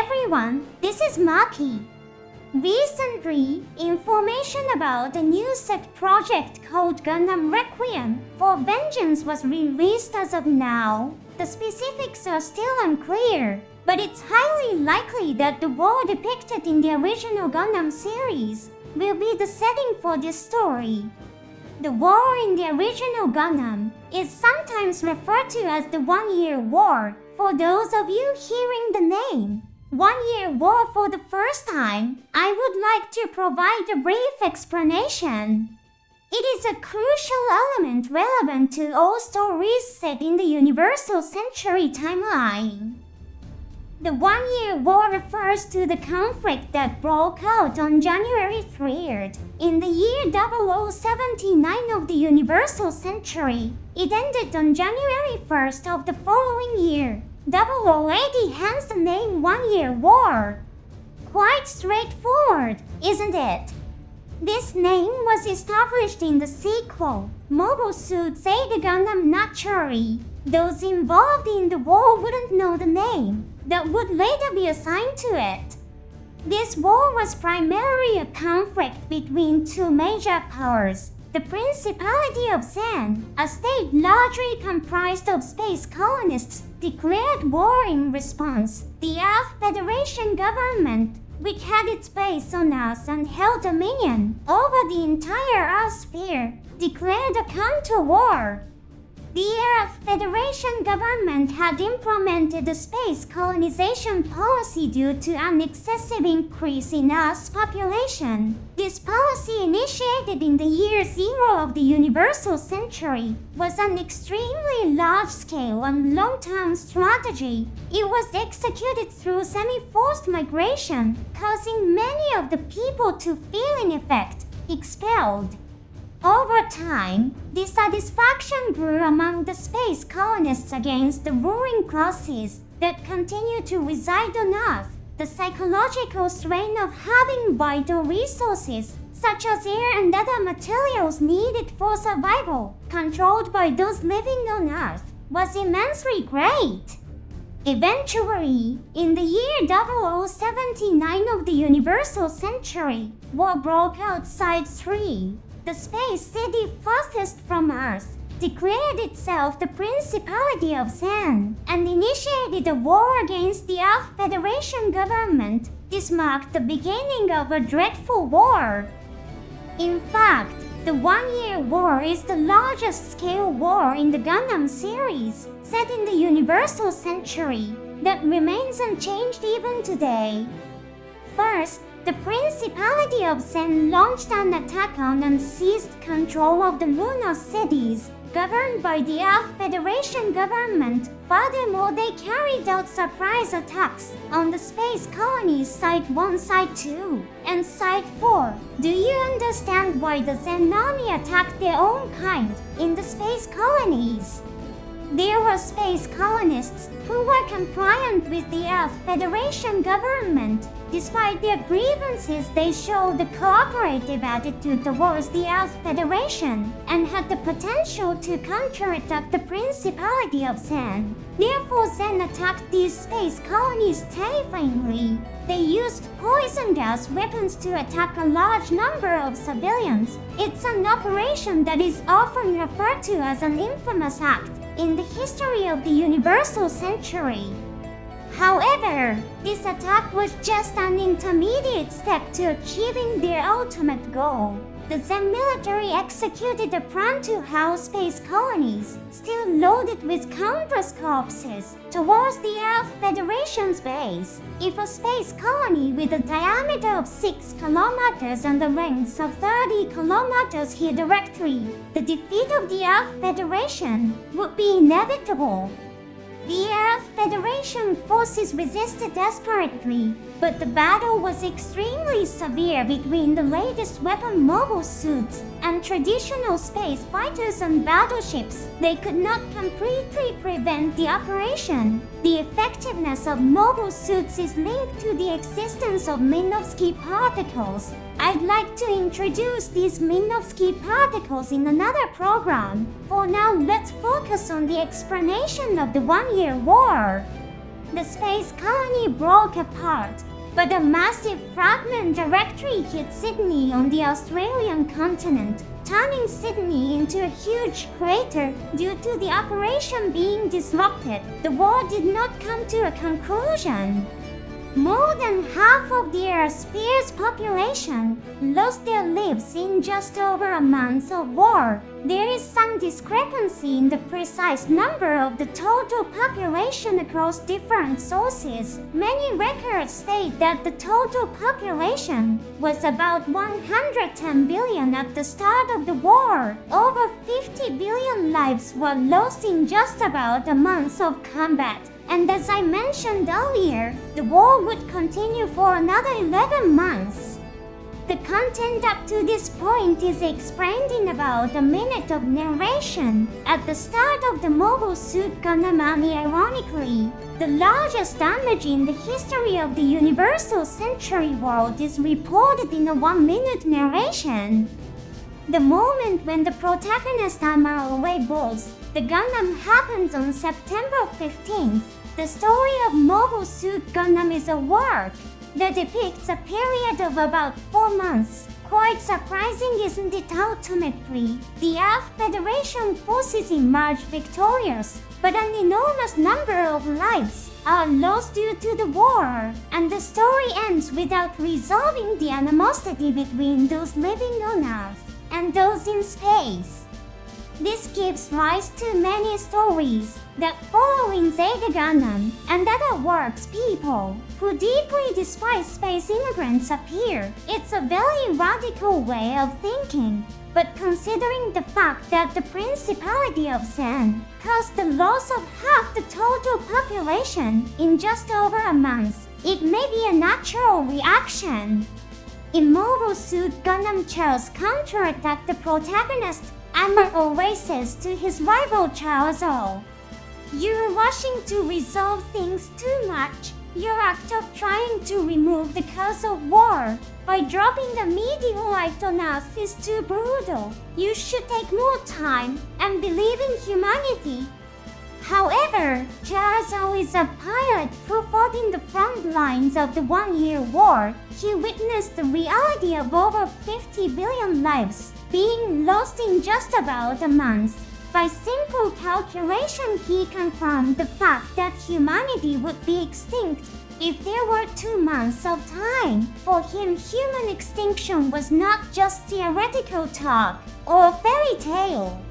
everyone, this is Maki. Recently, information about a new set project called Gundam REQUIEM for Vengeance was released as of now. The specifics are still unclear, but it's highly likely that the war depicted in the original Gundam series will be the setting for this story. The war in the original Gundam is sometimes referred to as the 1-year war for those of you hearing the name. 1-year war for the first time, I would like to provide a brief explanation. It is a crucial element relevant to all stories set in the Universal Century timeline. The 1-year war refers to the conflict that broke out on January 3rd in the year 0079 of the Universal Century. It ended on January 1st of the following year. 0080 hence the name 1-year war. Quite straightforward, isn't it? This name was established in the sequel, Mobile Suit Zeta Gundam naturally. Those involved in the war wouldn't know the name that would later be assigned to it. This war was primarily a conflict between two major powers. The Principality of Zen, a state largely comprised of space colonists, declared war in response. The Earth Federation government, which had its base on Earth and held dominion over the entire Earth sphere, declared a counter-war. The Earth Federation government had implemented a space colonization policy due to an excessive increase in Earth's population. This policy, initiated in the year 0 of the Universal Century, was an extremely large-scale and long-term strategy. It was executed through semi-forced migration, causing many of the people to feel in effect expelled. Over time, dissatisfaction grew among the space colonists against the ruling classes that continue to reside on Earth. The psychological strain of having vital resources, such as air and other materials needed for survival, controlled by those living on Earth, was immensely great. Eventually, in the year 0079 of the Universal Century, war broke out. Side 3. The space city farthest from Earth declared itself the Principality of Zen and initiated a war against the Earth Federation government. This marked the beginning of a dreadful war. In fact, the 1-year war is the largest scale war in the Gundam series, set in the Universal Century, that remains unchanged even today. First, the Principality of Zen launched an attack on and seized control of the lunar cities, governed by the Earth Federation government. Furthermore, they carried out surprise attacks on the space colonies Site 1, Site 2, and Site 4. Do you understand why the Zen army attacked their own kind in the space colonies? There were space colonists who were compliant with the Earth Federation government. Despite their grievances, they showed a cooperative attitude towards the Earth Federation and had the potential to counterattack the Principality of Zen. Therefore, Zen attacked these space colonies terrifyingly. They used poison gas weapons to attack a large number of civilians. It's an operation that is often referred to as an infamous act in the history of the Universal Century. However, this attack was just an intermediate step to achieving their ultimate goal. The Zen military executed a plan to house space colonies, still loaded with countless corpses, towards the Earth Federation's base. If a space colony with a diameter of 6 kilometers and a length of 30 kilometers hit directly, the defeat of the Earth Federation would be inevitable. The Earth Federation forces resisted desperately, but the battle was extremely severe between the latest weapon mobile suits and traditional space fighters and battleships. They could not completely prevent the operation. The effectiveness of mobile suits is linked to the existence of Minovsky particles. I'd like to introduce these Minovsky particles in another program. For now, let's focus on the explanation of the 1-year war. the space colony broke apart, but a massive fragment directly hit Sydney on the Australian continent, turning Sydney into a huge crater due to the operation being disrupted. The war did not come to a conclusion. More than half of the Earth's fierce population lost their lives in just over a month of war. There is some discrepancy in the precise number of the total population across different sources. Many records state that the total population was about 110 billion at the start of the war. Over 50 billion lives were lost in just about a month of combat. And as I mentioned earlier, the war would continue for another 11 months. The content up to this point is explained in about a minute of narration. At the start of the Mobile Suit Gundam anime, ironically, the largest damage in the history of the Universal Century world is reported in a 1-minute narration. The moment when the protagonist armor away-balls, the Gundam happens on September 15th. The story of Mobile Suit Gundam is a work that depicts a period of about 4 months. Quite surprising, isn't it? Ultimately, the Earth Federation forces emerge victorious, but an enormous number of lives are lost due to the war, and the story ends without resolving the animosity between those living on Earth and those in space. This gives rise to many stories that follow in Zeta Gundam and other works. People who deeply despise space immigrants appear. It's a very radical way of thinking, but considering the fact that the Principality of Zen caused the loss of half the total population in just over a month, it may be a natural reaction. In Mobile Suit Gundam, Charles counterattacked the protagonist Amuro races to his rival Charles O. You're rushing to resolve things too much. Your act of trying to remove the cause of war by dropping the medieval light on Earth is too brutal. You should take more time and believe in humanity. However, Charles O is a pilot who fought in the front lines of the 1-year war. He witnessed the reality of over 50 billion lives being lost in just about a month. By simple calculation, he confirmed the fact that humanity would be extinct if there were 2 months of time. For him, human extinction was not just theoretical talk or a fairy tale.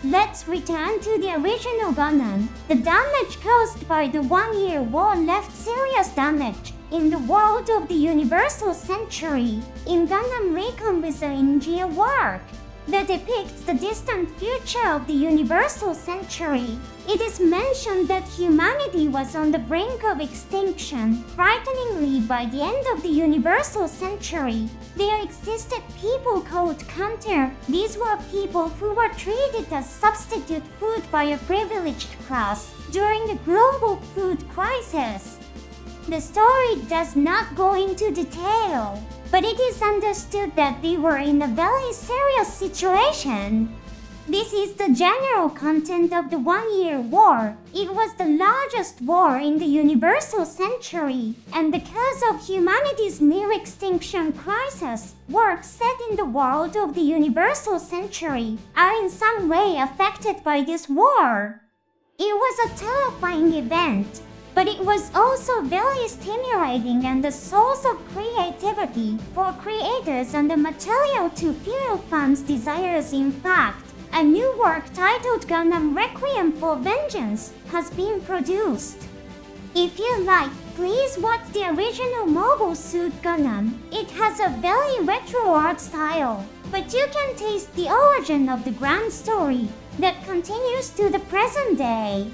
Let's return to the original Gundam. The damage caused by the 1-year war left serious damage in the world of the Universal Century. In Gundam REQUIEM with the Ingia work that depicts the distant future of the Universal Century, it is mentioned that humanity was on the brink of extinction. Frighteningly, by the end of the Universal Century, there existed people called counter. These were people who were treated as substitute food by a privileged class during the global food crisis. The story does not go into detail, but it is understood that they were in a very serious situation. This is the general content of the 1-year war. It was the largest war in the Universal Century, and the cause of humanity's near extinction crisis, works set in the world of the Universal Century are in some way affected by this war. It was a terrifying event, but it was also very stimulating and a source of creativity for creators and the material to fuel fans' desires. In fact, a new work titled Gundam Requiem for Vengeance has been produced. If you like, please watch the original Mobile Suit Gundam. It has a very retro art style, but you can taste the origin of the grand story that continues to the present day.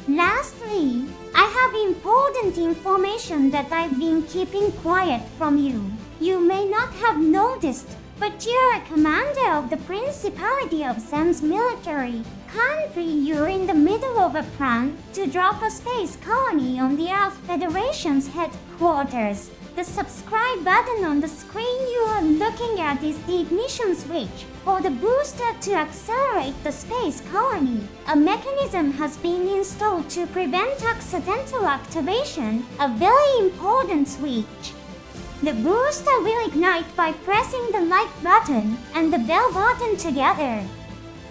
Lastly, I have important information that I've been keeping quiet from you. You may not have noticed, but you're a commander of the Principality of Zen's military. Currently, you're in the middle of a plan to drop a space colony on the Earth Federation's headquarters. The subscribe button on the screen you are looking at is the ignition switch for the booster to accelerate the space colony. A mechanism has been installed to prevent accidental activation, a very important switch. The booster will ignite by pressing the like button and the bell button together.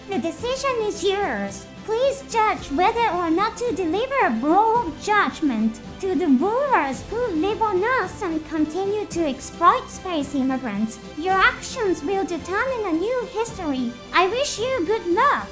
The decision is yours. Please judge whether or not to deliver a blow of judgment to the rulers who live on us and continue to exploit space immigrants. Your actions will determine a new history. I wish you good luck.